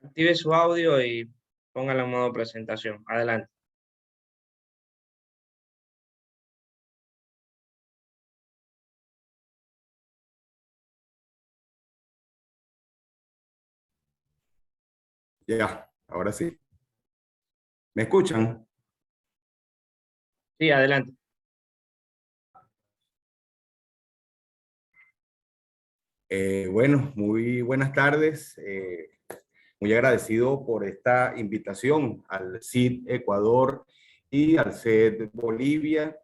Active su audio y póngalo en modo presentación. Adelante. Ya, ahora sí. ¿Me escuchan? Sí, adelante. Bueno, muy buenas tardes. Muy agradecido por esta invitación al CID Ecuador y al CED Bolivia.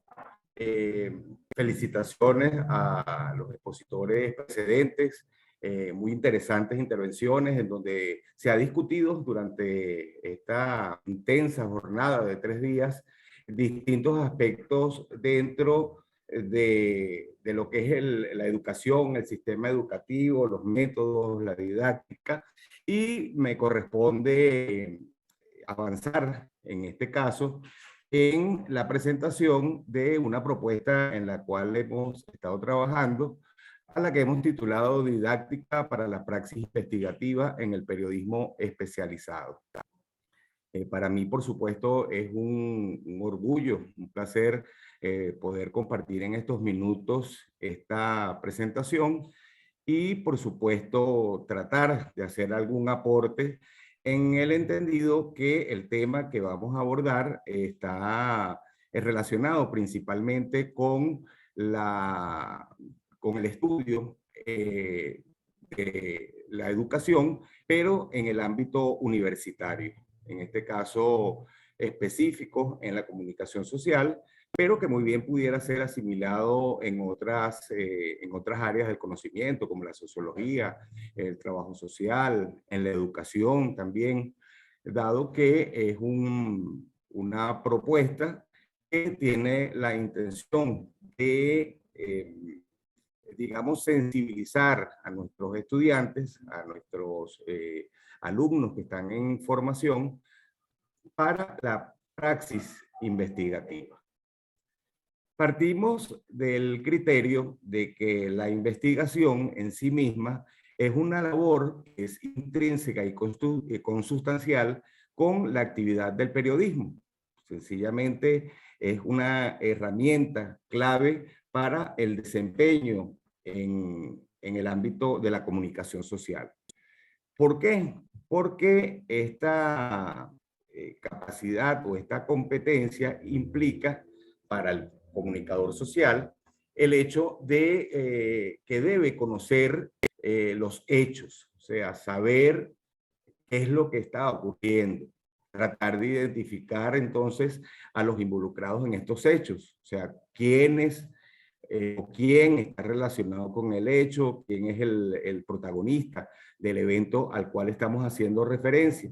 Eh, Felicitaciones a los expositores precedentes. Muy interesantes intervenciones en donde se ha discutido durante esta intensa jornada de 3 días distintos aspectos dentro de lo que es la educación, el sistema educativo, los métodos, la didáctica, y me corresponde avanzar en este caso en la presentación de una propuesta en la cual hemos estado trabajando, a la que hemos titulado Didáctica para la Praxis Investigativa en el Periodismo Especializado. Para mí, por supuesto, es un orgullo, un placer poder compartir en estos minutos esta presentación y, por supuesto, tratar de hacer algún aporte en el entendido que el tema que vamos a abordar está relacionado principalmente con el estudio de la educación, pero en el ámbito universitario. En este caso específico en la comunicación social, pero que muy bien pudiera ser asimilado en otras áreas del conocimiento, como la sociología, el trabajo social, en la educación también, dado que es una propuesta que tiene la intención de, digamos, sensibilizar a nuestros estudiantes, a nuestros alumnos que están en formación, para la praxis investigativa. Partimos del criterio de que la investigación en sí misma es una labor que es intrínseca y consustancial con la actividad del periodismo. Sencillamente es una herramienta clave para el desempeño en el ámbito de la comunicación social. ¿Por qué? Porque esta capacidad o esta competencia implica para el comunicador social el hecho de que debe conocer los hechos, o sea, saber qué es lo que está ocurriendo, tratar de identificar entonces a los involucrados en estos hechos, o sea, quiénes o quién está relacionado con el hecho, quién es el protagonista del evento al cual estamos haciendo referencia.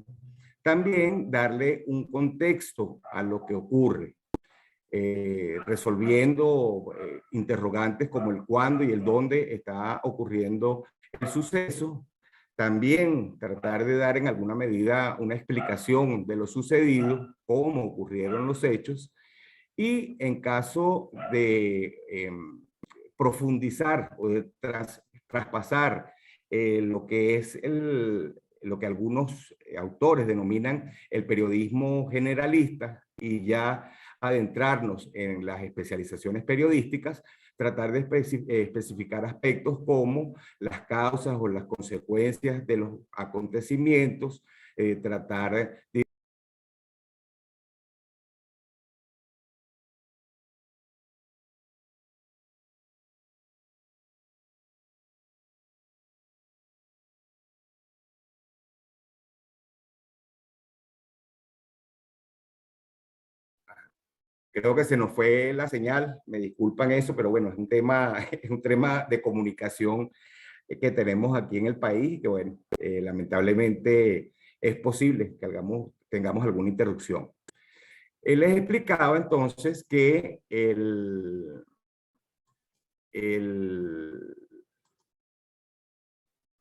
También darle un contexto a lo que ocurre, resolviendo interrogantes como el cuándo y el dónde está ocurriendo el suceso. También tratar de dar en alguna medida una explicación de lo sucedido, cómo ocurrieron los hechos, y en caso de profundizar o de traspasar lo que es lo que algunos autores denominan el periodismo generalista y ya adentrarnos en las especializaciones periodísticas, tratar de especificar aspectos como las causas o las consecuencias de los acontecimientos, tratar de creo que se nos fue la señal, me disculpan eso, pero bueno, es un tema, es un tema de comunicación que tenemos aquí en el país, que bueno, lamentablemente es posible que tengamos alguna interrupción. Él les explicaba entonces que el,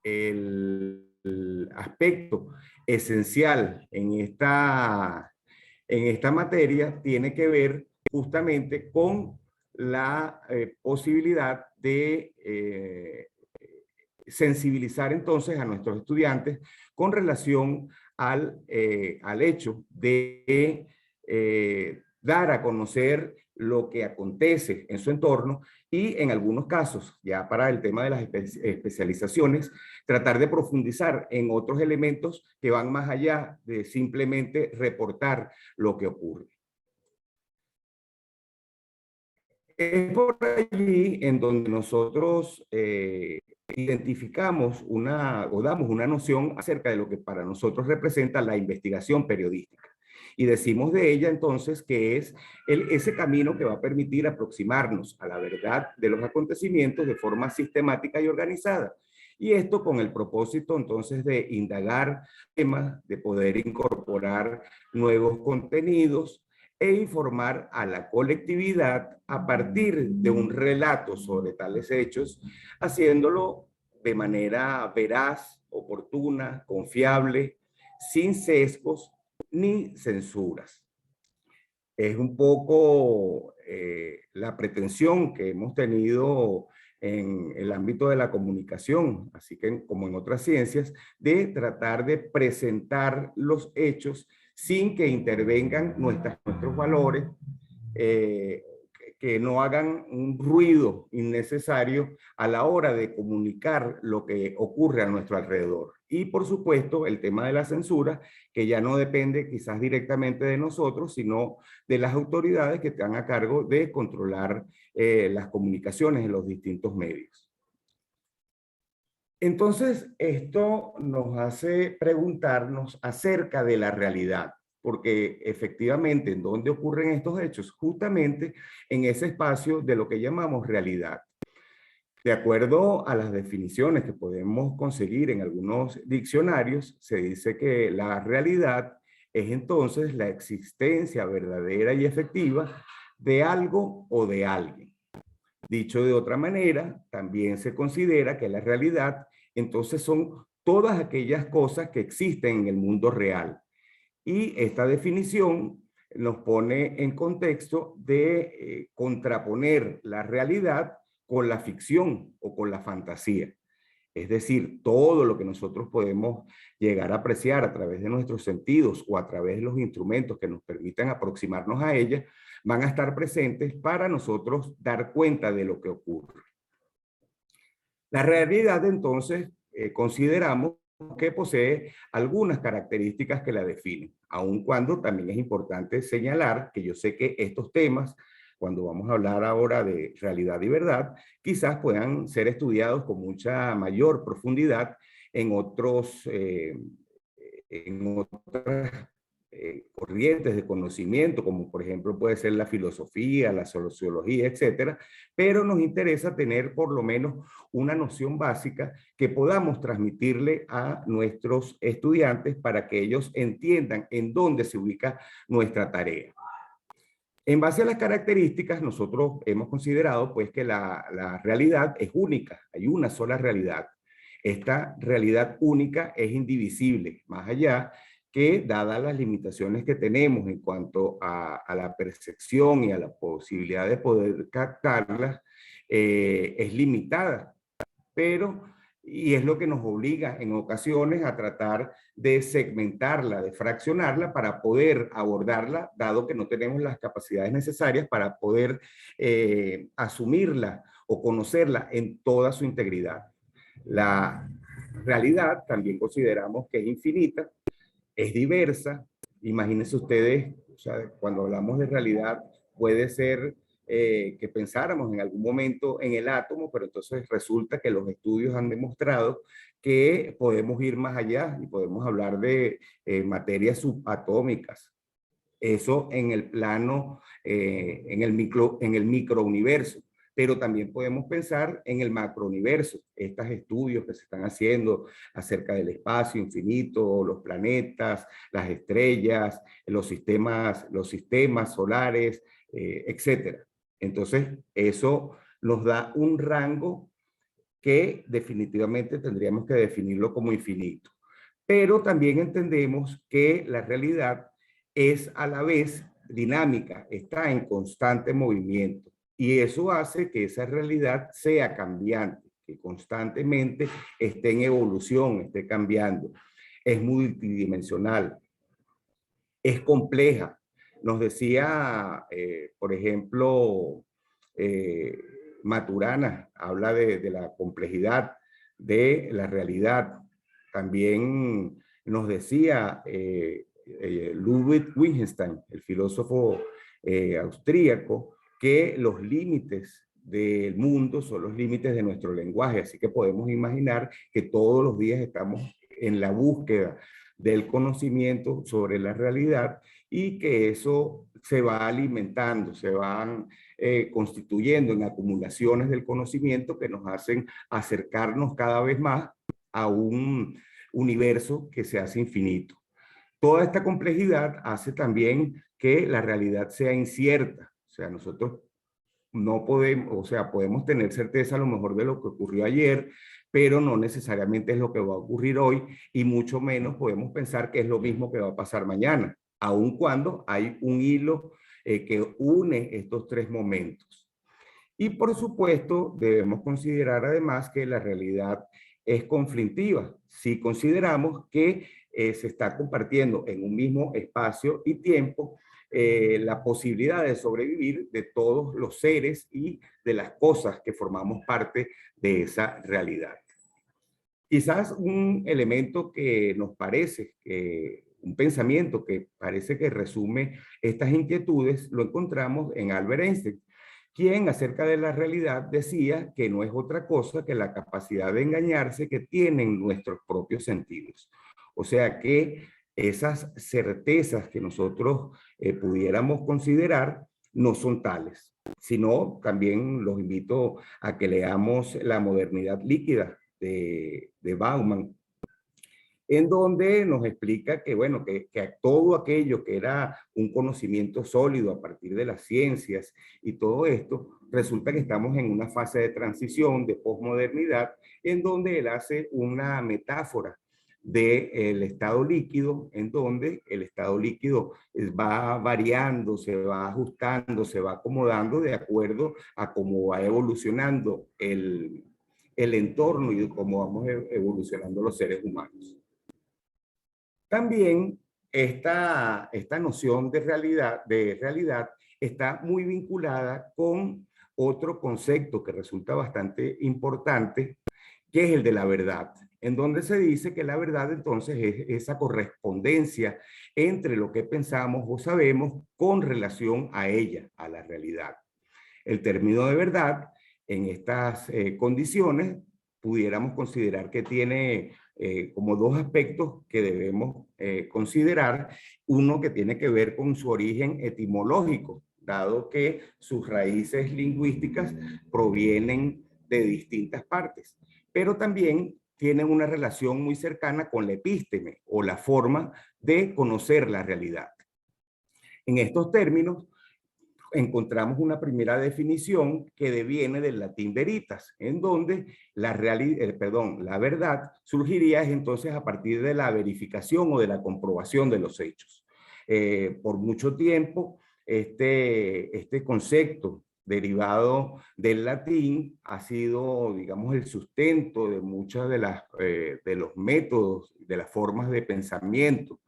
el aspecto esencial en esta materia tiene que ver justamente con la posibilidad de sensibilizar entonces a nuestros estudiantes con relación al hecho de dar a conocer lo que acontece en su entorno y en algunos casos, ya para el tema de las especializaciones, tratar de profundizar en otros elementos que van más allá de simplemente reportar lo que ocurre. Es por allí en donde nosotros identificamos o damos una noción acerca de lo que para nosotros representa la investigación periodística. Y decimos de ella entonces que es ese camino que va a permitir aproximarnos a la verdad de los acontecimientos de forma sistemática y organizada. Y esto con el propósito entonces de indagar temas, de poder incorporar nuevos contenidos e informar a la colectividad a partir de un relato sobre tales hechos, haciéndolo de manera veraz, oportuna, confiable, sin sesgos ni censuras. Es un poco la pretensión que hemos tenido en el ámbito de la comunicación, así que como en otras ciencias, de tratar de presentar los hechos sin que intervengan nuestros valores, que no hagan un ruido innecesario a la hora de comunicar lo que ocurre a nuestro alrededor. Y por supuesto, el tema de la censura, que ya no depende quizás directamente de nosotros, sino de las autoridades que están a cargo de controlar las comunicaciones en los distintos medios. Entonces, esto nos hace preguntarnos acerca de la realidad, porque efectivamente, ¿en dónde ocurren estos hechos? Justamente en ese espacio de lo que llamamos realidad. De acuerdo a las definiciones que podemos conseguir en algunos diccionarios, se dice que la realidad es entonces la existencia verdadera y efectiva de algo o de alguien. Dicho de otra manera, también se considera que la realidad entonces son todas aquellas cosas que existen en el mundo real. Y esta definición nos pone en contexto de contraponer la realidad con la ficción o con la fantasía. Es decir, todo lo que nosotros podemos llegar a apreciar a través de nuestros sentidos o a través de los instrumentos que nos permitan aproximarnos a ella, van a estar presentes para nosotros dar cuenta de lo que ocurre. La realidad, entonces, consideramos que posee algunas características que la definen, aun cuando también es importante señalar que yo sé que estos temas, cuando vamos a hablar ahora de realidad y verdad, quizás puedan ser estudiados con mucha mayor profundidad en otras corrientes de conocimiento, como por ejemplo puede ser la filosofía, la sociología, etcétera, pero nos interesa tener por lo menos una noción básica que podamos transmitirle a nuestros estudiantes para que ellos entiendan en dónde se ubica nuestra tarea. En base a las características, nosotros hemos considerado pues que la realidad es única, hay una sola realidad. Esta realidad única es indivisible, más allá que, dadas las limitaciones que tenemos en cuanto a la percepción y a la posibilidad de poder captarlas, es limitada. Y es lo que nos obliga en ocasiones a tratar de segmentarla, de fraccionarla para poder abordarla, dado que no tenemos las capacidades necesarias para poder asumirla o conocerla en toda su integridad. La realidad también consideramos que es infinita, es diversa. Imagínense ustedes, o sea, cuando hablamos de realidad, puede ser que pensáramos en algún momento en el átomo, pero entonces resulta que los estudios han demostrado que podemos ir más allá y podemos hablar de materias subatómicas. Eso en el plano, en el microuniverso. Pero también podemos pensar en el macrouniverso, estos estudios que se están haciendo acerca del espacio infinito, los planetas, las estrellas, los sistemas solares, etcétera. Entonces, eso nos da un rango que definitivamente tendríamos que definirlo como infinito. Pero también entendemos que la realidad es a la vez dinámica, está en constante movimiento. Y eso hace que esa realidad sea cambiante, que constantemente esté en evolución, esté cambiando. es multidimensional, es compleja. Nos decía, por ejemplo, eh, Maturana, habla de la complejidad de la realidad. También nos decía Ludwig Wittgenstein, el filósofo austríaco, que los límites del mundo son los límites de nuestro lenguaje, así que podemos imaginar que todos los días estamos en la búsqueda del conocimiento sobre la realidad y que eso se va alimentando, se van constituyendo en acumulaciones del conocimiento que nos hacen acercarnos cada vez más a un universo que se hace infinito. Toda esta complejidad hace también que la realidad sea incierta. O sea, nosotros no podemos, o sea, podemos tener certeza a lo mejor de lo que ocurrió ayer, pero no necesariamente es lo que va a ocurrir hoy y mucho menos podemos pensar que es lo mismo que va a pasar mañana, aun cuando hay un hilo que une estos tres momentos. Y por supuesto, debemos considerar además que la realidad es conflictiva. Si consideramos que se está compartiendo en un mismo espacio y tiempo la posibilidad de sobrevivir de todos los seres y de las cosas que formamos parte de esa realidad. Quizás un elemento que nos parece, un pensamiento que parece que resume estas inquietudes, lo encontramos en Albert Einstein, quien acerca de la realidad decía que no es otra cosa que la capacidad de engañarse que tienen nuestros propios sentidos. O sea que esas certezas que nosotros pudiéramos considerar no son tales, sino también los invito a que leamos La modernidad líquida de Bauman, en donde nos explica que, bueno, que todo aquello que era un conocimiento sólido a partir de las ciencias y todo esto, resulta que estamos en una fase de transición, de posmodernidad, en donde él hace una metáfora del estado líquido, en donde el estado líquido va variando, se va ajustando, se va acomodando de acuerdo a cómo va evolucionando el entorno y cómo vamos evolucionando los seres humanos. También esta noción de realidad está muy vinculada con otro concepto que resulta bastante importante, que es el de la verdad, en donde se dice que la verdad entonces es esa correspondencia entre lo que pensamos o sabemos con relación a ella, a la realidad. El término de verdad en estas condiciones pudiéramos considerar que tiene como dos aspectos que debemos considerar. Uno que tiene que ver con su origen etimológico, dado que sus raíces lingüísticas provienen de distintas partes, pero también tienen una relación muy cercana con la epísteme o la forma de conocer la realidad. En estos términos, encontramos una primera definición que deviene del latín veritas, en donde la verdad surgiría entonces a partir de la verificación o de la comprobación de los hechos. Por mucho tiempo, este concepto derivado del latín ha sido, digamos, el sustento de muchas de los métodos, de las formas de pensamiento,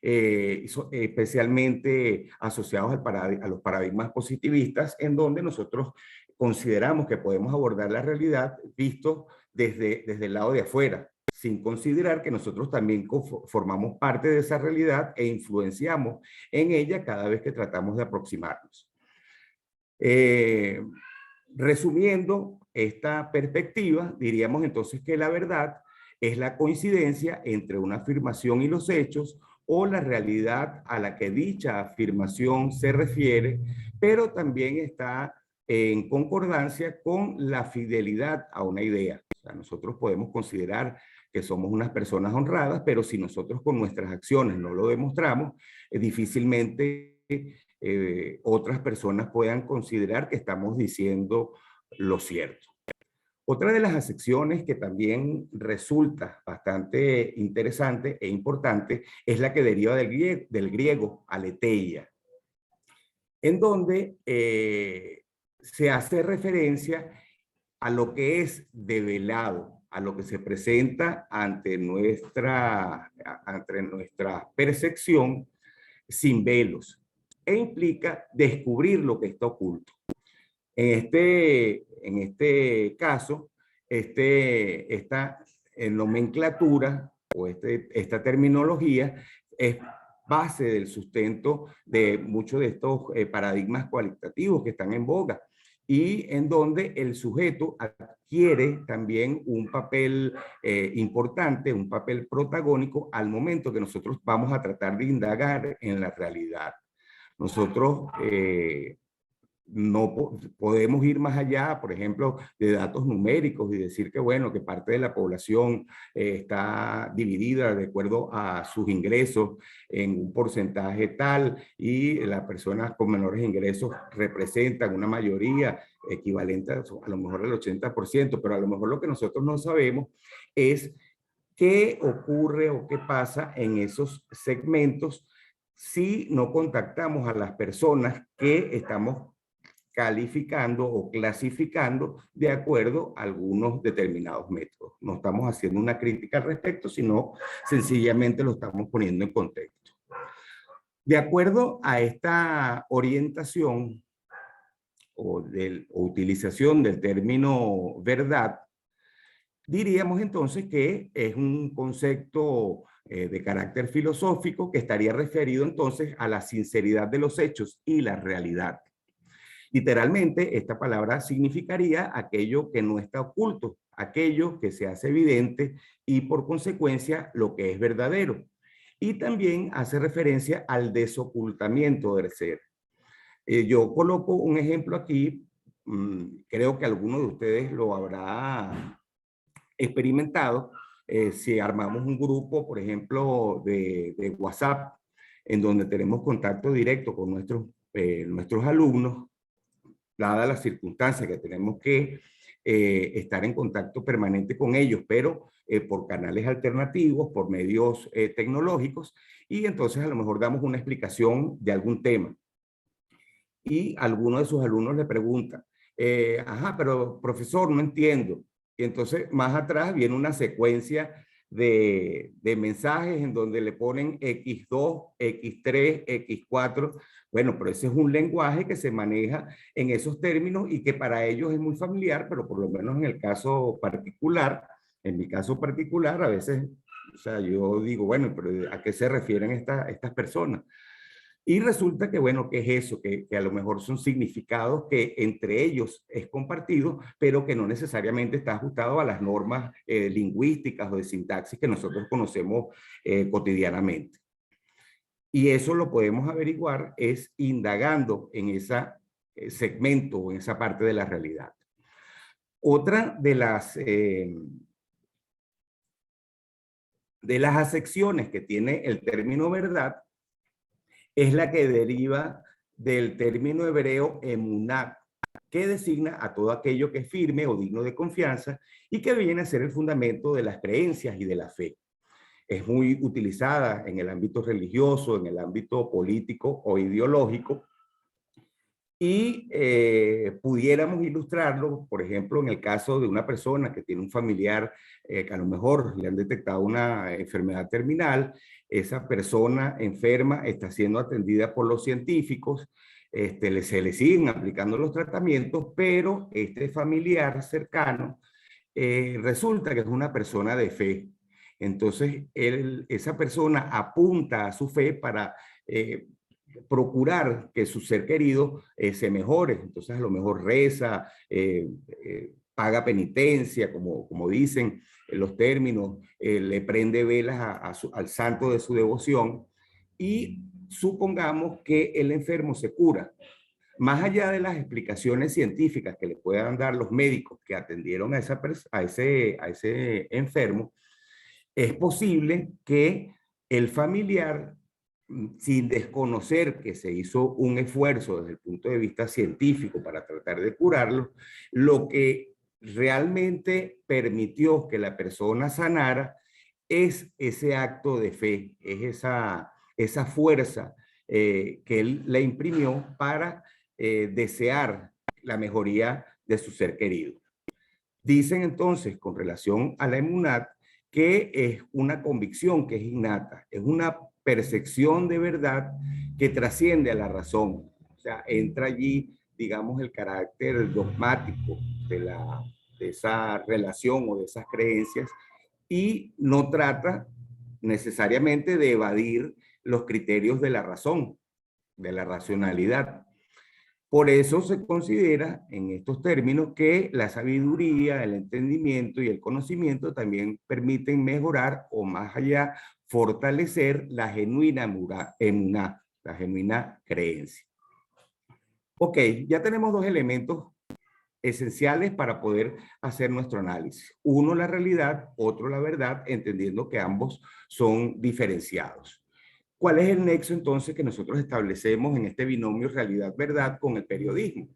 especialmente asociados a los paradigmas positivistas, en donde nosotros consideramos que podemos abordar la realidad visto desde el lado de afuera, sin considerar que nosotros también formamos parte de esa realidad e influenciamos en ella cada vez que tratamos de aproximarnos. Resumiendo esta perspectiva, diríamos entonces que la verdad es la coincidencia entre una afirmación y los hechos, o la realidad a la que dicha afirmación se refiere, pero también está en concordancia con la fidelidad a una idea. O sea, nosotros podemos considerar que somos unas personas honradas, pero si nosotros con nuestras acciones no lo demostramos, difícilmente otras personas puedan considerar que estamos diciendo lo cierto. Otra de las acepciones que también resulta bastante interesante e importante es la que deriva del griego aletheia, en donde se hace referencia a lo que es develado, a lo que se presenta ante nuestra percepción sin velos, e implica descubrir lo que está oculto. En este caso, esta nomenclatura o esta terminología es base del sustento de muchos de estos paradigmas cualitativos que están en boga, y en donde el sujeto adquiere también un papel importante, un papel protagónico al momento que nosotros vamos a tratar de indagar en la realidad. Nosotros no podemos ir más allá, por ejemplo, de datos numéricos y decir que, bueno, que parte de la población está dividida de acuerdo a sus ingresos en un porcentaje tal, y las personas con menores ingresos representan una mayoría equivalente a lo mejor al 80%, pero a lo mejor lo que nosotros no sabemos es qué ocurre o qué pasa en esos segmentos si no contactamos a las personas que estamos calificando o clasificando de acuerdo a algunos determinados métodos. No estamos haciendo una crítica al respecto, sino sencillamente lo estamos poniendo en contexto. De acuerdo a esta orientación o utilización del término verdad, diríamos entonces que es un concepto de carácter filosófico que estaría referido entonces a la sinceridad de los hechos y la realidad. Literalmente, esta palabra significaría aquello que no está oculto, aquello que se hace evidente y por consecuencia lo que es verdadero. Y también hace referencia al desocultamiento del ser. Yo coloco un ejemplo aquí, creo que alguno de ustedes lo habrá experimentado. Si armamos un grupo, por ejemplo, de WhatsApp, en donde tenemos contacto directo con nuestros alumnos, dadas las circunstancias que tenemos que estar en contacto permanente con ellos, pero por canales alternativos, por medios tecnológicos, y entonces a lo mejor damos una explicación de algún tema. Y alguno de sus alumnos le pregunta, ajá, pero profesor, no entiendo. Y entonces más atrás viene una secuencia de mensajes en donde le ponen X2, X3, X4. Bueno, pero ese es un lenguaje que se maneja en esos términos y que para ellos es muy familiar, pero por lo menos en el caso particular, en mi caso particular, a veces, o sea, yo digo, bueno, pero ¿a qué se refieren estas personas? Y resulta que, bueno, que es eso, que a lo mejor son significados que entre ellos es compartido, pero que no necesariamente está ajustado a las normas lingüísticas o de sintaxis que nosotros conocemos cotidianamente. Y eso lo podemos averiguar es indagando en ese segmento o en esa parte de la realidad. Otra de las acepciones que tiene el término verdad es la que deriva del término hebreo emuná, que designa a todo aquello que es firme o digno de confianza y que viene a ser el fundamento de las creencias y de la fe. Es muy utilizada en el ámbito religioso, en el ámbito político o ideológico, y pudiéramos ilustrarlo, por ejemplo, en el caso de una persona que tiene un familiar que a lo mejor le han detectado una enfermedad terminal. Esa persona enferma está siendo atendida por los científicos, se le siguen aplicando los tratamientos, pero este familiar cercano resulta que es una persona de fe. Entonces, esa persona apunta a su fe para procurar que su ser querido se mejore. Entonces a lo mejor reza, paga penitencia, como dicen los términos, le prende velas al santo de su devoción, y supongamos que el enfermo se cura. Más allá de las explicaciones científicas que le puedan dar los médicos que atendieron a ese enfermo, es posible que el familiar, sin desconocer que se hizo un esfuerzo desde el punto de vista científico para tratar de curarlo, lo que realmente permitió que la persona sanara es ese acto de fe, es esa fuerza que él le imprimió para desear la mejoría de su ser querido. Dicen entonces, con relación a la emunat, que es una convicción que es innata, es una percepción de verdad que trasciende a la razón. O sea, entra allí, digamos, el carácter dogmático de esa relación o de esas creencias y no trata necesariamente de evadir los criterios de la razón, de la racionalidad. Por eso se considera en estos términos que la sabiduría, el entendimiento y el conocimiento también permiten mejorar o más allá fortalecer la genuina emuná, la genuina creencia. Ok, ya tenemos dos elementos esenciales para poder hacer nuestro análisis. Uno, la realidad, otro, la verdad, entendiendo que ambos son diferenciados. ¿Cuál es el nexo entonces que nosotros establecemos en este binomio realidad-verdad con el periodismo?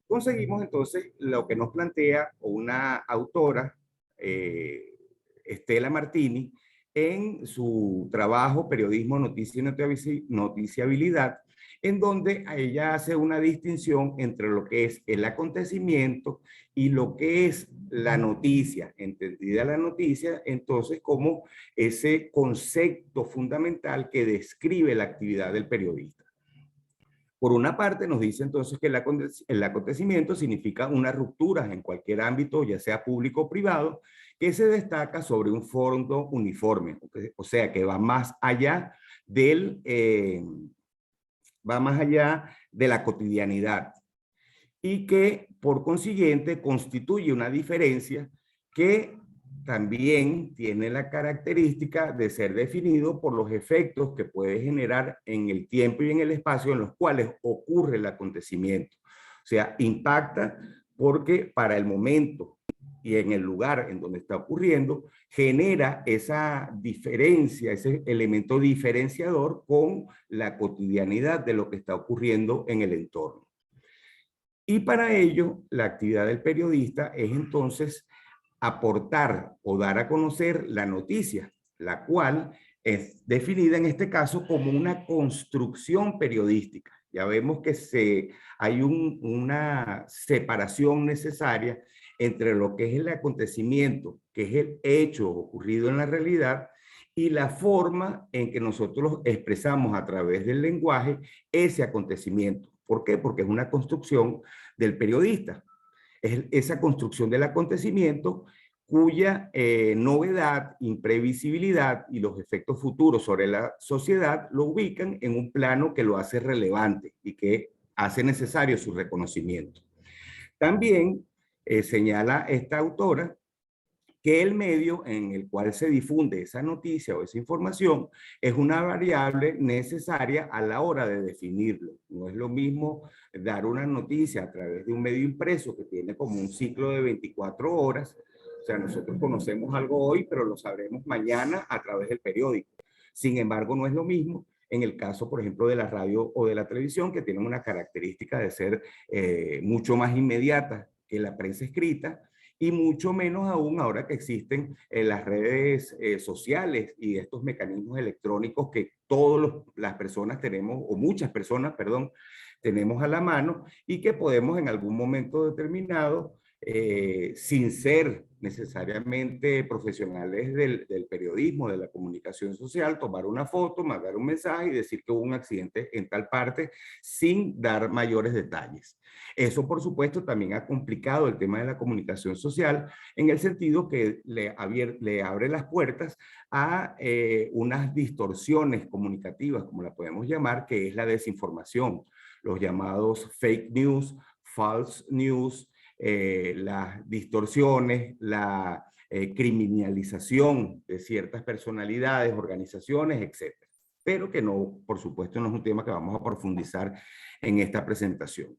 Conseguimos entonces lo que nos plantea una autora, Estela Martini, en su trabajo Periodismo, Noticia y Noticiabilidad, en donde ella hace una distinción entre lo que es el acontecimiento y lo que es la noticia, entendida la noticia entonces como ese concepto fundamental que describe la actividad del periodista. Por una parte, nos dice entonces que el acontecimiento significa una ruptura en cualquier ámbito, ya sea público o privado, que se destaca sobre un fondo uniforme, o sea, que va más allá va más allá de la cotidianidad y que por consiguiente constituye una diferencia que también tiene la característica de ser definido por los efectos que puede generar en el tiempo y en el espacio en los cuales ocurre el acontecimiento. O sea, impacta porque para el momento y en el lugar en donde está ocurriendo, genera esa diferencia, ese elemento diferenciador con la cotidianidad de lo que está ocurriendo en el entorno. Y para ello, la actividad del periodista es entonces aportar o dar a conocer la noticia, la cual es definida en este caso como una construcción periodística. Ya vemos que hay una separación necesaria entre lo que es el acontecimiento, que es el hecho ocurrido en la realidad, y la forma en que nosotros expresamos a través del lenguaje ese acontecimiento. ¿Por qué? Porque es una construcción del periodista. Es esa construcción del acontecimiento cuya novedad, imprevisibilidad y los efectos futuros sobre la sociedad lo ubican en un plano que lo hace relevante y que hace necesario su reconocimiento. También señala esta autora que el medio en el cual se difunde esa noticia o esa información es una variable necesaria a la hora de definirlo. No es lo mismo dar una noticia a través de un medio impreso que tiene como un ciclo de 24 horas. O sea, nosotros conocemos algo hoy, pero lo sabremos mañana a través del periódico. Sin embargo, no es lo mismo en el caso, por ejemplo, de la radio o de la televisión, que tienen una característica de ser mucho más inmediata que la prensa escrita, y mucho menos aún ahora que existen las redes sociales y estos mecanismos electrónicos que todas las personas tenemos, o muchas personas, perdón, tenemos a la mano y que podemos en algún momento determinado, sin ser necesariamente profesionales del periodismo, de la comunicación social, tomar una foto, mandar un mensaje y decir que hubo un accidente en tal parte sin dar mayores detalles. Eso, por supuesto, también ha complicado el tema de la comunicación social en el sentido que le abre las puertas a unas distorsiones comunicativas, como la podemos llamar, que es la desinformación, los llamados fake news, false news, las distorsiones, la criminalización de ciertas personalidades, organizaciones, etc. Pero que no, por supuesto, no es un tema que vamos a profundizar en esta presentación.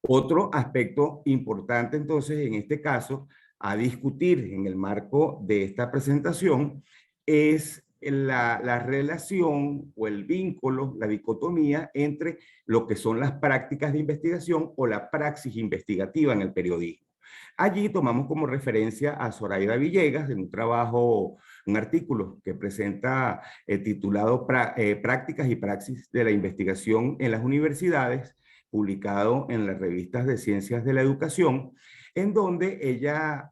Otro aspecto importante entonces en este caso a discutir en el marco de esta presentación es la relación o el vínculo, la dicotomía entre lo que son las prácticas de investigación o la praxis investigativa en el periodismo. Allí tomamos como referencia a Zoraida Villegas en un trabajo, un artículo que presenta titulado Prácticas y Praxis de la Investigación en las Universidades, publicado en las revistas de Ciencias de la Educación, en donde ella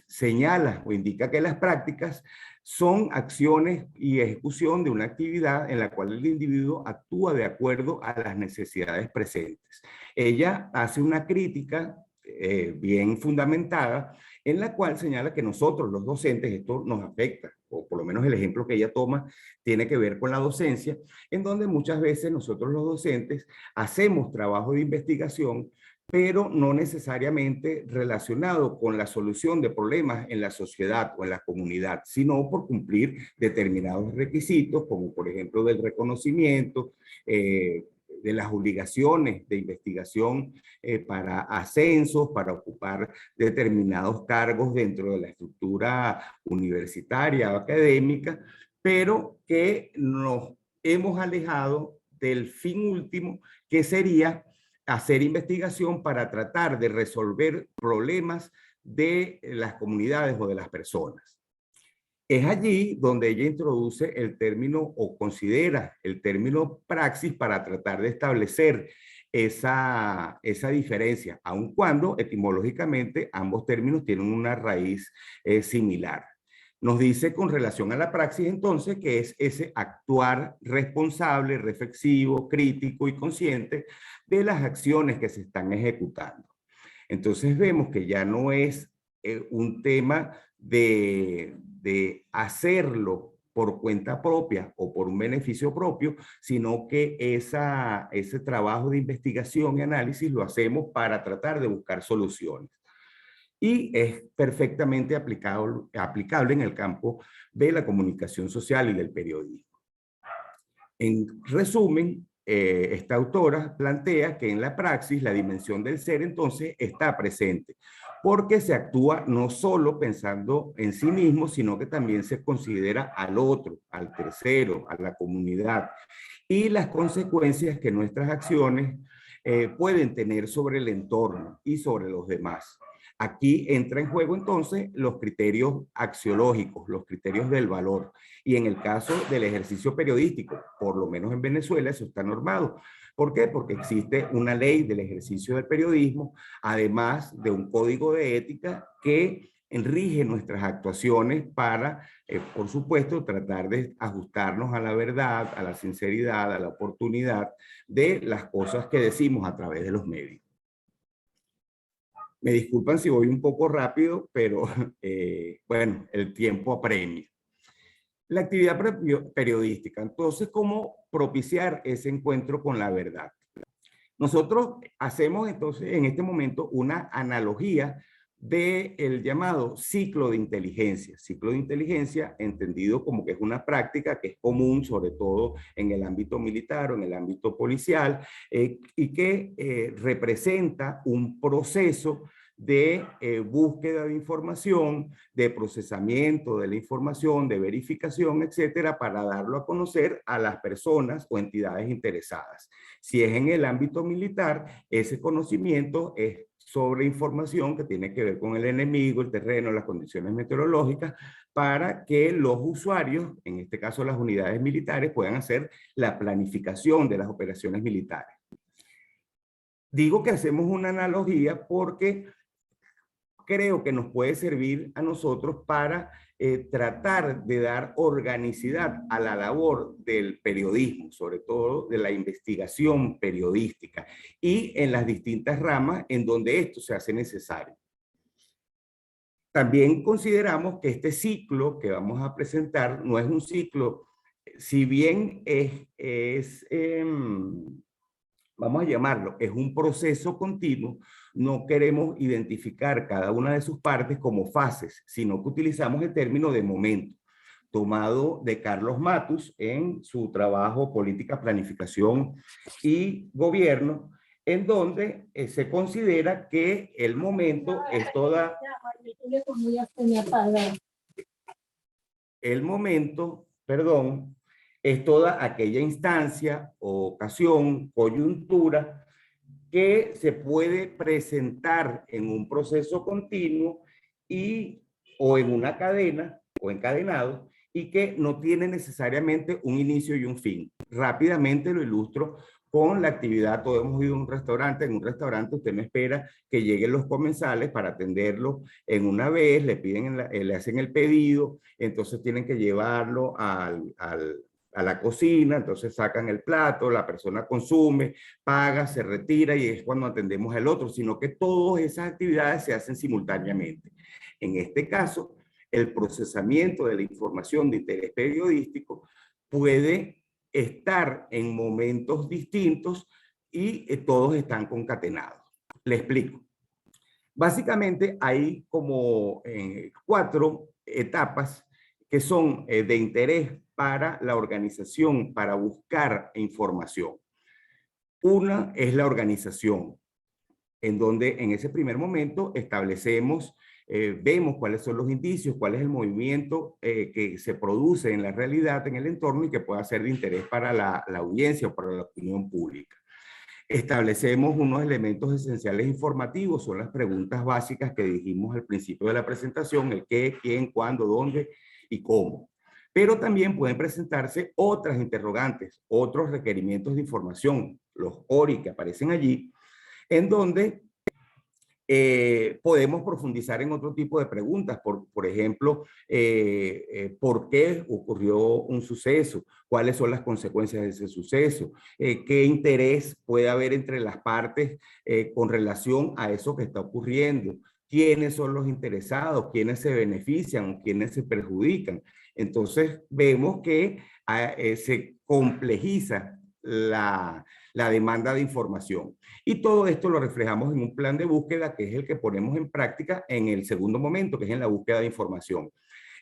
señala o indica que las prácticas son acciones y ejecución de una actividad en la cual el individuo actúa de acuerdo a las necesidades presentes. Ella hace una crítica bien fundamentada, en la cual señala que nosotros, los docentes, esto nos afecta, o por lo menos el ejemplo que ella toma tiene que ver con la docencia, en donde muchas veces nosotros los docentes hacemos trabajo de investigación, pero no necesariamente relacionado con la solución de problemas en la sociedad o en la comunidad, sino por cumplir determinados requisitos, como por ejemplo del reconocimiento, de las obligaciones de investigación para ascensos, para ocupar determinados cargos dentro de la estructura universitaria o académica, pero que nos hemos alejado del fin último, que sería hacer investigación para tratar de resolver problemas de las comunidades o de las personas. Es allí donde ella introduce el término o considera el término praxis para tratar de establecer esa diferencia, aun cuando etimológicamente ambos términos tienen una raíz similar. Nos dice con relación a la praxis entonces que es ese actuar responsable, reflexivo, crítico y consciente de las acciones que se están ejecutando. Entonces vemos que ya no es un tema de hacerlo por cuenta propia o por un beneficio propio, sino que ese trabajo de investigación y análisis lo hacemos para tratar de buscar soluciones. Y es perfectamente aplicable en el campo de la comunicación social y del periodismo. En resumen, esta autora plantea que en la praxis la dimensión del ser entonces está presente, porque se actúa no solo pensando en sí mismo, sino que también se considera al otro, al tercero, a la comunidad, y las consecuencias que nuestras acciones pueden tener sobre el entorno y sobre los demás. Aquí entra en juego entonces los criterios axiológicos, los criterios del valor. Y en el caso del ejercicio periodístico, por lo menos en Venezuela, eso está normado. ¿Por qué? Porque existe una ley del ejercicio del periodismo, además de un código de ética que rige nuestras actuaciones para, por supuesto, tratar de ajustarnos a la verdad, a la sinceridad, a la oportunidad de las cosas que decimos a través de los medios. Me disculpan si voy un poco rápido, pero bueno, el tiempo apremia. La actividad periodística. Entonces, ¿cómo propiciar ese encuentro con la verdad? Nosotros hacemos entonces en este momento una analogía del llamado ciclo de inteligencia. Ciclo de inteligencia entendido como que es una práctica que es común, sobre todo en el ámbito militar o en el ámbito policial, y que representa un proceso de búsqueda de información, de procesamiento de la información, de verificación, etcétera, para darlo a conocer a las personas o entidades interesadas. Si es en el ámbito militar, ese conocimiento es sobre información que tiene que ver con el enemigo, el terreno, las condiciones meteorológicas, para que los usuarios, en este caso las unidades militares, puedan hacer la planificación de las operaciones militares. Digo que hacemos una analogía porque creo que nos puede servir a nosotros para tratar de dar organicidad a la labor del periodismo, sobre todo de la investigación periodística y en las distintas ramas en donde esto se hace necesario. También consideramos que este ciclo que vamos a presentar no es un ciclo, si bien vamos a llamarlo, es un proceso continuo, no queremos identificar cada una de sus partes como fases, sino que utilizamos el término de momento, tomado de Carlos Matus en su trabajo Política, Planificación y Gobierno, en donde se considera que el momento es toda... El momento, perdón, es toda aquella instancia, ocasión, coyuntura que se puede presentar en un proceso continuo o en una cadena o encadenado y que no tiene necesariamente un inicio y un fin. Rápidamente lo ilustro con la actividad. Todos hemos ido a un restaurante, en un restaurante usted no espera que lleguen los comensales para atenderlo en una vez, le piden, le hacen el pedido, entonces tienen que llevarlo a la cocina, entonces sacan el plato, la persona consume, paga, se retira y es cuando atendemos al otro, sino que todas esas actividades se hacen simultáneamente. En este caso, el procesamiento de la información de interés periodístico puede estar en momentos distintos y todos están concatenados. Le explico. Básicamente hay como 4 etapas que son de interés para la organización, para buscar información. Una es la organización, en donde en ese primer momento establecemos, vemos cuáles son los indicios, cuál es el movimiento que se produce en la realidad, en el entorno y que pueda ser de interés para la audiencia o para la opinión pública. Establecemos unos elementos esenciales informativos, son las preguntas básicas que dijimos al principio de la presentación, el qué, quién, cuándo, dónde y cómo. Pero también pueden presentarse otras interrogantes, otros requerimientos de información, los ORI que aparecen allí, en donde podemos profundizar en otro tipo de preguntas, por ejemplo, ¿por qué ocurrió un suceso? ¿Cuáles son las consecuencias de ese suceso? ¿Qué interés puede haber entre las partes con relación a eso que está ocurriendo? ¿Quiénes son los interesados? ¿Quiénes se benefician? ¿Quiénes se perjudican? Entonces vemos que se complejiza la demanda de información. Y todo esto lo reflejamos en un plan de búsqueda que es el que ponemos en práctica en el segundo momento, que es en la búsqueda de información,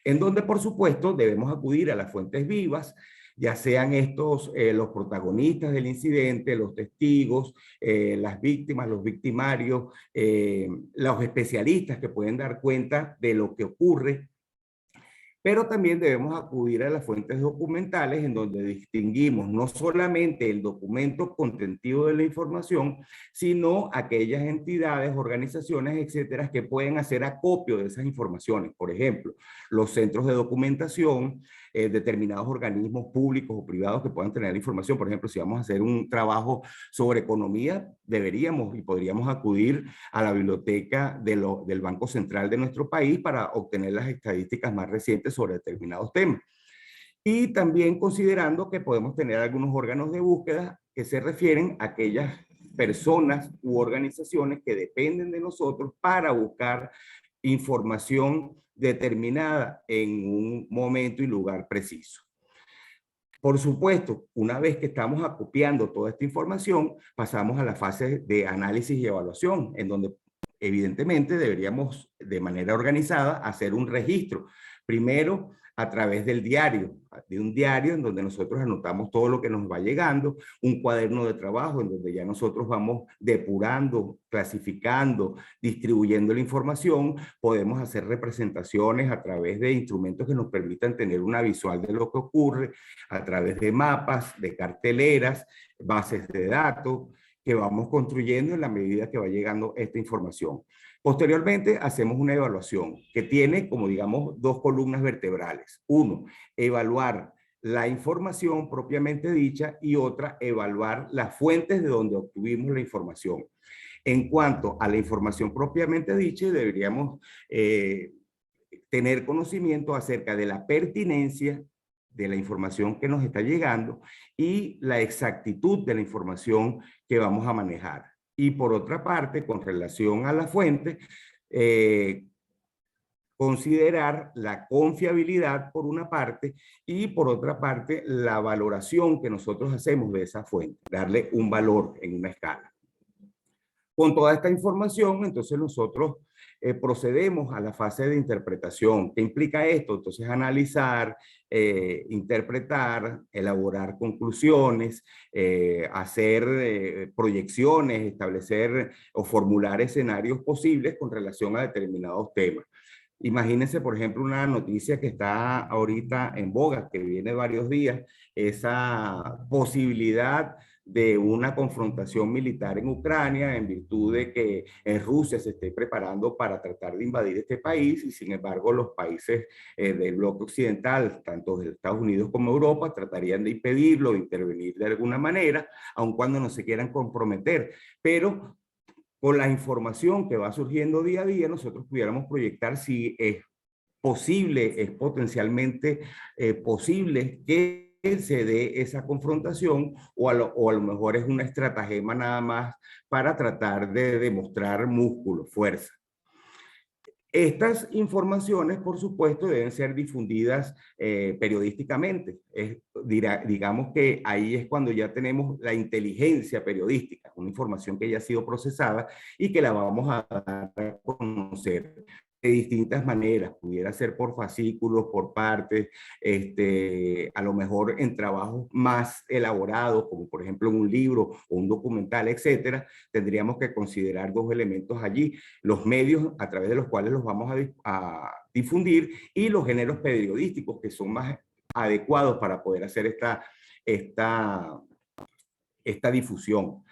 en donde por supuesto debemos acudir a las fuentes vivas, ya sean estos los protagonistas del incidente, los testigos, las víctimas, los victimarios, los especialistas que pueden dar cuenta de lo que ocurre. Pero también debemos acudir a las fuentes documentales en donde distinguimos no solamente el documento contenido de la información, sino aquellas entidades, organizaciones, etcétera, que pueden hacer acopio de esas informaciones. Por ejemplo, los centros de documentación, determinados organismos públicos o privados que puedan tener información. Por ejemplo, si vamos a hacer un trabajo sobre economía, deberíamos y podríamos acudir a la biblioteca del Banco Central de nuestro país para obtener las estadísticas más recientes sobre determinados temas. Y también considerando que podemos tener algunos órganos de búsqueda que se refieren a aquellas personas u organizaciones que dependen de nosotros para buscar información determinada en un momento y lugar preciso. Por supuesto, una vez que estamos acopiando toda esta información, pasamos a la fase de análisis y evaluación, en donde evidentemente deberíamos de manera organizada hacer un registro. Primero, a través del diario, de un diario en donde nosotros anotamos todo lo que nos va llegando, un cuaderno de trabajo en donde ya nosotros vamos depurando, clasificando, distribuyendo la información, podemos hacer representaciones a través de instrumentos que nos permitan tener una visual de lo que ocurre, a través de mapas, de carteleras, bases de datos, que vamos construyendo en la medida que va llegando esta información. Posteriormente hacemos una evaluación que tiene como digamos 2 columnas vertebrales. Uno, evaluar la información propiamente dicha y otra, evaluar las fuentes de donde obtuvimos la información. En cuanto a la información propiamente dicha, deberíamos tener conocimiento acerca de la pertinencia de la información que nos está llegando y la exactitud de la información que vamos a manejar. Y por otra parte, con relación a la fuente, considerar la confiabilidad por una parte y por otra parte la valoración que nosotros hacemos de esa fuente, darle un valor en una escala. Con toda esta información, entonces nosotros procedemos a la fase de interpretación. ¿Qué implica esto? Entonces analizar, interpretar, elaborar conclusiones, hacer proyecciones, establecer o formular escenarios posibles con relación a determinados temas. Imagínense, por ejemplo, una noticia que está ahorita en boga, que viene varios días, esa posibilidad de una confrontación militar en Ucrania en virtud de que Rusia se esté preparando para tratar de invadir este país y sin embargo los países del bloque occidental, tanto de Estados Unidos como Europa, tratarían de impedirlo, de intervenir de alguna manera, aun cuando no se quieran comprometer. Pero con la información que va surgiendo día a día, nosotros pudiéramos proyectar si es posible, es potencialmente posible que se dé esa confrontación o a lo mejor es una estratagema nada más para tratar de demostrar músculo, fuerza. Estas informaciones, por supuesto, deben ser difundidas periodísticamente. Digamos que ahí es cuando ya tenemos la inteligencia periodística, una información que ya ha sido procesada y que la vamos a dar a conocer de distintas maneras. Pudiera ser por fascículos, por partes, a lo mejor en trabajos más elaborados, como por ejemplo en un libro o un documental, etcétera. Tendríamos que considerar dos elementos allí: los medios a través de los cuales los vamos a difundir y los géneros periodísticos que son más adecuados para poder hacer esta difusión.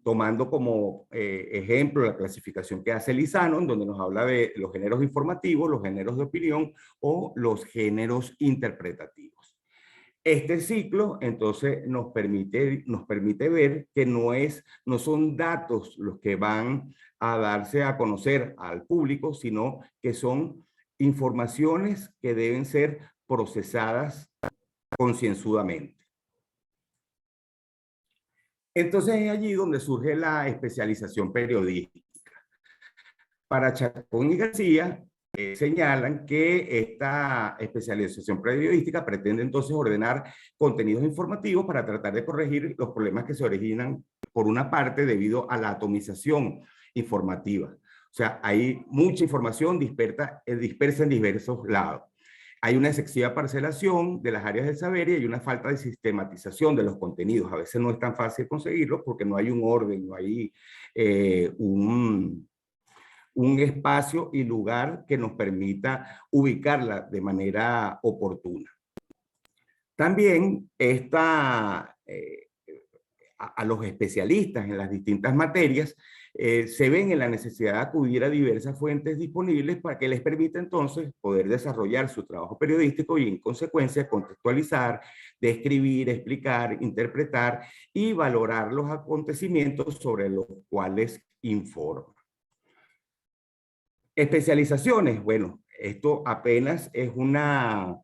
Tomando como ejemplo la clasificación que hace Lizano, en donde nos habla de los géneros informativos, los géneros de opinión o los géneros interpretativos. Este ciclo, entonces, nos permite ver que no son datos los que van a darse a conocer al público, sino que son informaciones que deben ser procesadas concienzudamente. Entonces es allí donde surge la especialización periodística. Para Chacón y García señalan que esta especialización periodística pretende entonces ordenar contenidos informativos para tratar de corregir los problemas que se originan, por una parte, debido a la atomización informativa. O sea, hay mucha información dispersa en diversos lados. Hay una excesiva parcelación de las áreas del saber y hay una falta de sistematización de los contenidos. A veces no es tan fácil conseguirlo porque no hay un orden, no hay un espacio y lugar que nos permita ubicarla de manera oportuna. También a los especialistas en las distintas materias se ven en la necesidad de acudir a diversas fuentes disponibles para que les permita entonces poder desarrollar su trabajo periodístico y en consecuencia contextualizar, describir, explicar, interpretar y valorar los acontecimientos sobre los cuales informa. Especializaciones, bueno, esto apenas es una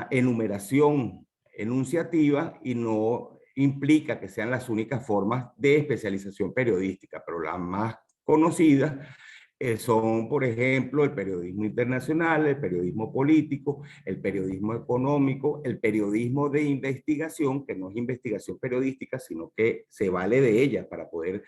enumeración enunciativa y no implica que sean las únicas formas de especialización periodística, pero las más conocidas son, por ejemplo, el periodismo internacional, el periodismo político, el periodismo económico, el periodismo de investigación, que no es investigación periodística, sino que se vale de ella para poder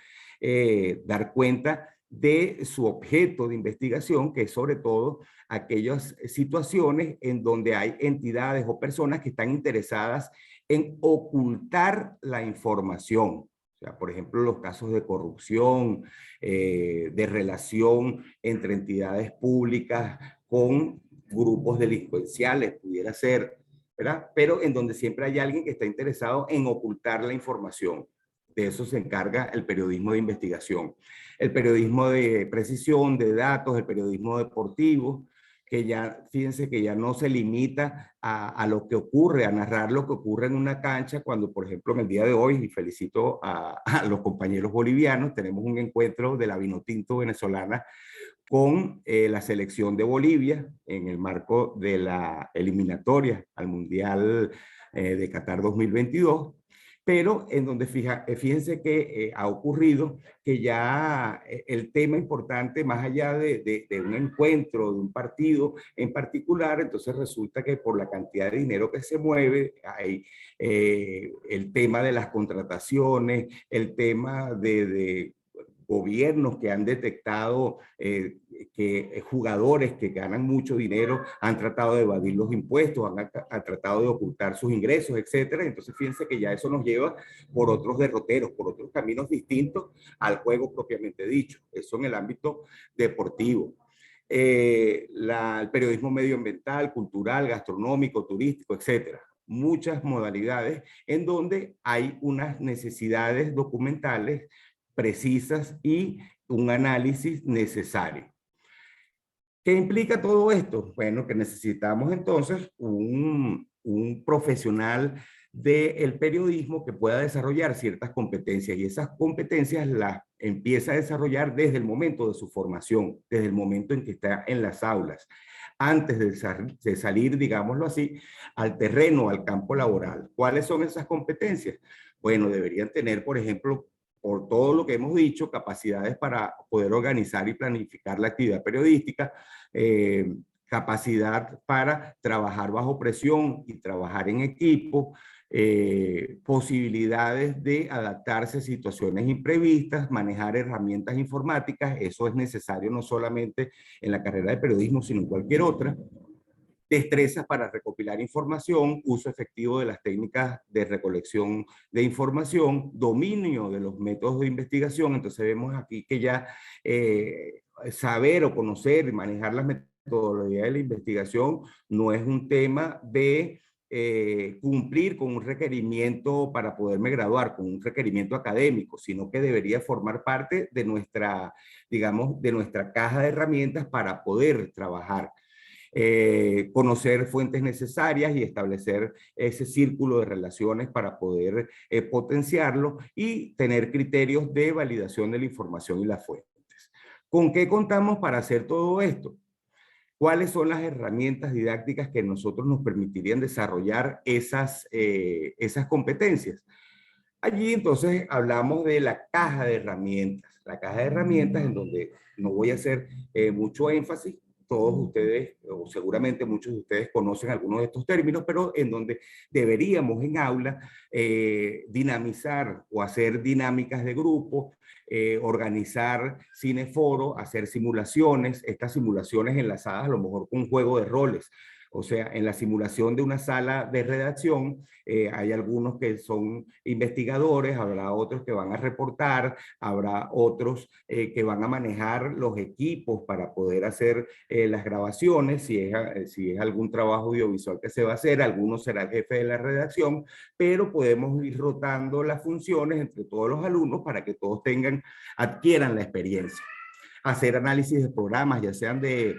dar cuenta de su objeto de investigación, que es sobre todo aquellas situaciones en donde hay entidades o personas que están interesadas en ocultar la información. O sea, por ejemplo, los casos de corrupción, de relación entre entidades públicas con grupos delincuenciales, pudiera ser, ¿verdad? Pero en donde siempre hay alguien que está interesado en ocultar la información. De eso se encarga el periodismo de investigación. El periodismo de precisión, de datos, el periodismo deportivo, que ya, fíjense que ya no se limita a lo que ocurre, a narrar lo que ocurre en una cancha, cuando, por ejemplo, en el día de hoy, y felicito a los compañeros bolivianos, tenemos un encuentro de la Vinotinto venezolana con la selección de Bolivia en el marco de la eliminatoria al Mundial de Qatar 2022, pero en donde fíjense que ha ocurrido que ya el tema importante, más allá de un encuentro, de un partido en particular, entonces resulta que por la cantidad de dinero que se mueve, hay el tema de las contrataciones, el tema de gobiernos que han detectado que jugadores que ganan mucho dinero han tratado de evadir los impuestos, han tratado de ocultar sus ingresos, etcétera. Entonces fíjense que ya eso nos lleva por otros derroteros, por otros caminos distintos al juego propiamente dicho. Eso en el ámbito deportivo. El periodismo medioambiental, cultural, gastronómico, turístico, etcétera. muchas modalidades en donde hay unas necesidades documentales precisas y un análisis necesario. ¿Qué implica todo esto? Bueno, que necesitamos entonces un profesional del periodismo que pueda desarrollar ciertas competencias, y esas competencias las empieza a desarrollar desde el momento de su formación, desde el momento en que está en las aulas, antes de salir, digámoslo así, al terreno, al campo laboral. ¿Cuáles son esas competencias? Bueno, deberían tener, por ejemplo, por todo lo que hemos dicho, capacidades para poder organizar y planificar la actividad periodística, capacidad para trabajar bajo presión y trabajar en equipo, posibilidades de adaptarse a situaciones imprevistas, manejar herramientas informáticas. Eso es necesario no solamente en la carrera de periodismo, sino en cualquier otra. Destrezas para recopilar información, uso efectivo de las técnicas de recolección de información, dominio de los métodos de investigación. Entonces vemos aquí que ya saber o conocer y manejar las metodologías de la investigación no es un tema de cumplir con un requerimiento para poderme graduar, con un requerimiento académico, sino que debería formar parte de nuestra, digamos, de nuestra caja de herramientas para poder trabajar. Conocer fuentes necesarias y establecer ese círculo de relaciones para poder potenciarlo, y tener criterios de validación de la información y las fuentes. ¿Con qué contamos para hacer todo esto? ¿Cuáles son las herramientas didácticas que nosotros nos permitirían desarrollar esas competencias? Allí entonces hablamos de la caja de herramientas. La caja de herramientas, en donde no voy a hacer mucho énfasis. Todos ustedes, o seguramente muchos de ustedes, conocen algunos de estos términos, pero en donde deberíamos en aula dinamizar o hacer dinámicas de grupo, organizar cineforo, hacer simulaciones, estas simulaciones enlazadas a lo mejor con un juego de roles. O sea, en la simulación de una sala de redacción, hay algunos que son investigadores, habrá otros que van a reportar, habrá otros que van a manejar los equipos para poder hacer las grabaciones, si es algún trabajo audiovisual que se va a hacer, alguno será el jefe de la redacción, pero podemos ir rotando las funciones entre todos los alumnos para que todos adquieran la experiencia. Hacer análisis de programas, ya sean de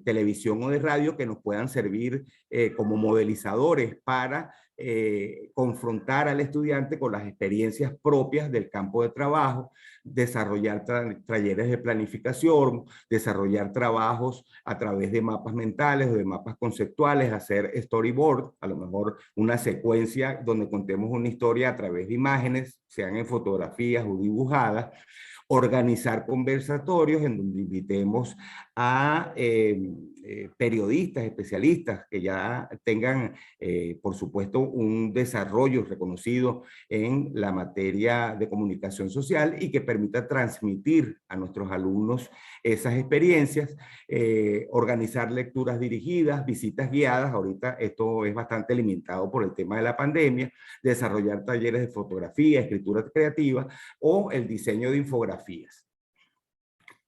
televisión o de radio, que nos puedan servir como modelizadores para confrontar al estudiante con las experiencias propias del campo de trabajo, desarrollar talleres de planificación, desarrollar trabajos a través de mapas mentales o de mapas conceptuales, hacer storyboard, a lo mejor una secuencia donde contemos una historia a través de imágenes, sean en fotografías o dibujadas. Organizar conversatorios en donde invitemos a periodistas, especialistas que ya tengan, por supuesto, un desarrollo reconocido en la materia de comunicación social y que permita transmitir a nuestros alumnos esas experiencias. Organizar lecturas dirigidas, visitas guiadas. Ahorita esto es bastante limitado por el tema de la pandemia. Desarrollar talleres de fotografía, escritura creativa o el diseño de infografías.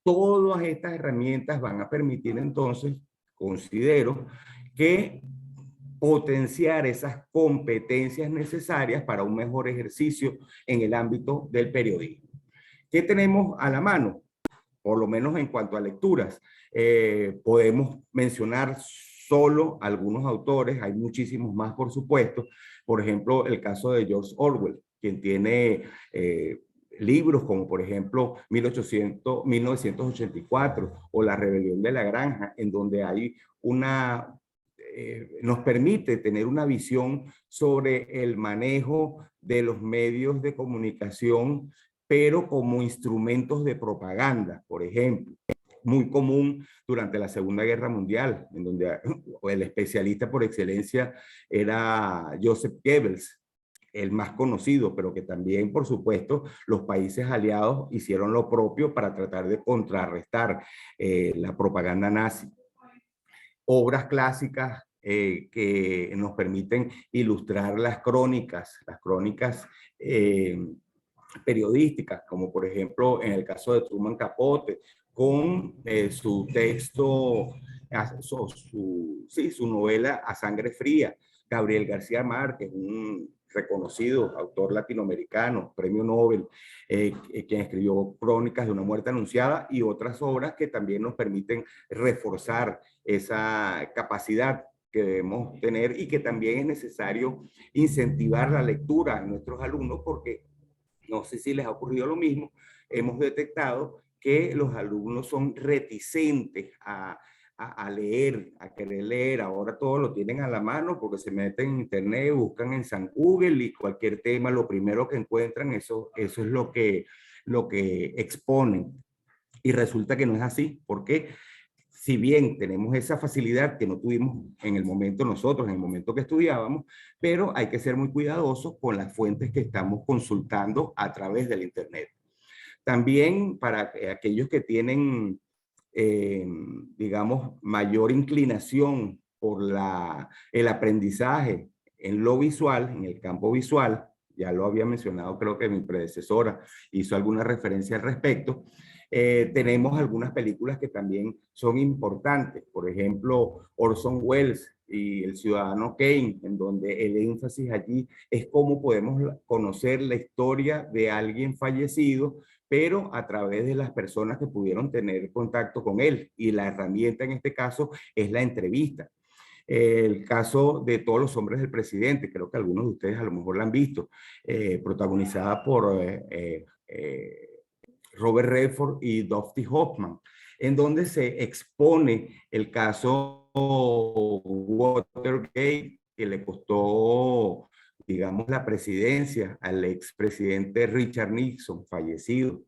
Todas estas herramientas van a permitir entonces, considero, que potenciar esas competencias necesarias para un mejor ejercicio en el ámbito del periodismo. ¿Qué tenemos a la mano? Por lo menos en cuanto a lecturas, podemos mencionar solo algunos autores, hay muchísimos más por supuesto. Por ejemplo, el caso de George Orwell, quien tiene libros como por ejemplo 1984 o La rebelión de la granja, en donde hay nos permite tener una visión sobre el manejo de los medios de comunicación, pero como instrumentos de propaganda, por ejemplo. Muy común durante la Segunda Guerra Mundial, en donde el especialista por excelencia era Joseph Goebbels, el más conocido, pero que también, por supuesto, los países aliados hicieron lo propio para tratar de contrarrestar la propaganda nazi. Obras clásicas que nos permiten ilustrar las crónicas periodísticas, como por ejemplo en el caso de Truman Capote, con su texto, su novela A Sangre Fría, Gabriel García Márquez, un reconocido autor latinoamericano, premio Nobel, quien escribió Crónicas de una muerte anunciada y otras obras que también nos permiten reforzar esa capacidad que debemos tener y que también es necesario incentivar la lectura en nuestros alumnos porque no sé si les ha ocurrido lo mismo, hemos detectado que los alumnos son reticentes a leer, a querer leer. Ahora todo lo tienen a la mano porque se meten en internet, buscan en San Google y cualquier tema, lo primero que encuentran, eso es lo que exponen. Y resulta que no es así, porque si bien tenemos esa facilidad que no tuvimos en el momento nosotros, en el momento que estudiábamos, pero hay que ser muy cuidadosos con las fuentes que estamos consultando a través del internet. También para aquellos que tienen, digamos, mayor inclinación por el aprendizaje en lo visual, en el campo visual, ya lo había mencionado, creo que mi predecesora hizo alguna referencia al respecto, tenemos algunas películas que también son importantes, por ejemplo, Orson Welles y El Ciudadano Kane, en donde el énfasis allí es cómo podemos conocer la historia de alguien fallecido, pero a través de las personas que pudieron tener contacto con él. Y la herramienta en este caso es la entrevista. El caso de Todos los hombres del presidente, creo que algunos de ustedes a lo mejor la han visto, protagonizada por Robert Redford y Dustin Hoffman, en donde se expone el caso Watergate, que le costó, digamos, la presidencia al expresidente Richard Nixon, fallecido,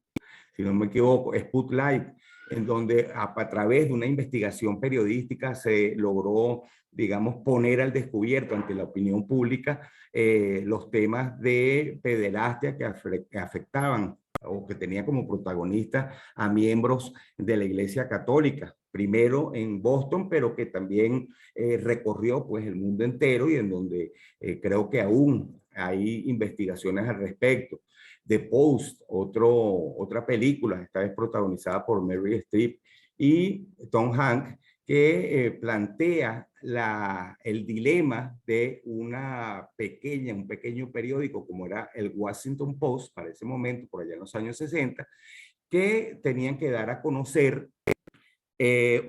si no me equivoco, Sputnik, en donde a través de una investigación periodística se logró, digamos, poner al descubierto ante la opinión pública los temas de pederastia que afectaban o que tenía como protagonista a miembros de la Iglesia Católica, primero en Boston, pero que también recorrió pues el mundo entero y en donde creo que aún hay investigaciones al respecto. The Post, otra película, esta vez protagonizada por Meryl Streep y Tom Hanks, que plantea el dilema de un pequeño periódico como era el Washington Post para ese momento, por allá en los años 60, que tenían que dar a conocer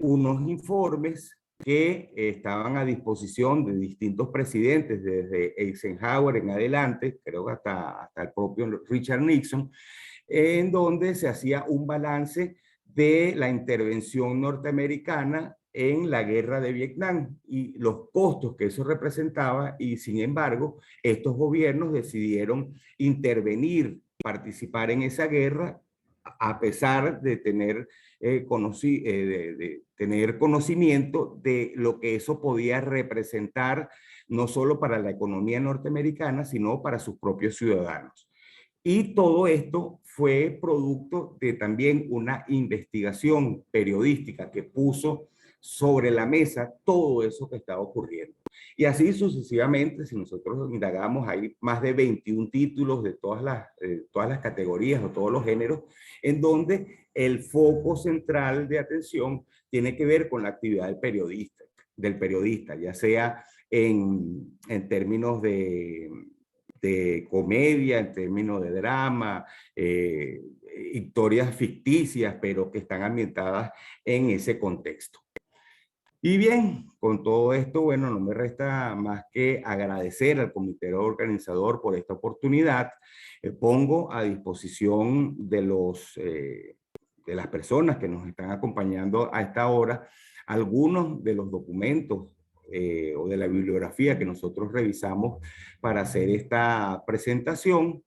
unos informes que estaban a disposición de distintos presidentes, desde Eisenhower en adelante, creo que hasta el propio Richard Nixon, en donde se hacía un balance de la intervención norteamericana en la guerra de Vietnam y los costos que eso representaba, y sin embargo, estos gobiernos decidieron intervenir, participar en esa guerra, a pesar de tener, de tener conocimiento de lo que eso podía representar, no solo para la economía norteamericana, sino para sus propios ciudadanos. Y todo esto fue producto de también una investigación periodística que puso sobre la mesa todo eso que estaba ocurriendo. Y así sucesivamente, si nosotros indagamos, hay más de 21 títulos de todas las categorías o todos los géneros, en donde el foco central de atención tiene que ver con la actividad del periodista, ya sea en términos de comedia, en términos de drama, historias ficticias, pero que están ambientadas en ese contexto. Y bien, con todo esto, bueno, no me resta más que agradecer al comité organizador por esta oportunidad. Pongo a disposición de las personas que nos están acompañando a esta hora algunos de los documentos o de la bibliografía que nosotros revisamos para hacer esta presentación.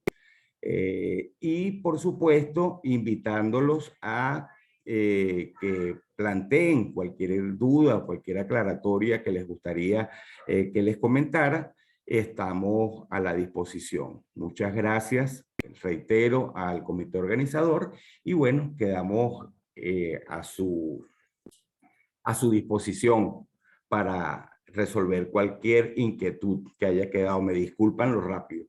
Y por supuesto, invitándolos a que planteen cualquier duda, cualquier aclaratoria que les gustaría que les comentara, estamos a la disposición. Muchas gracias, reitero, al comité organizador y bueno, quedamos a su disposición para resolver cualquier inquietud que haya quedado. Me disculpan lo rápido.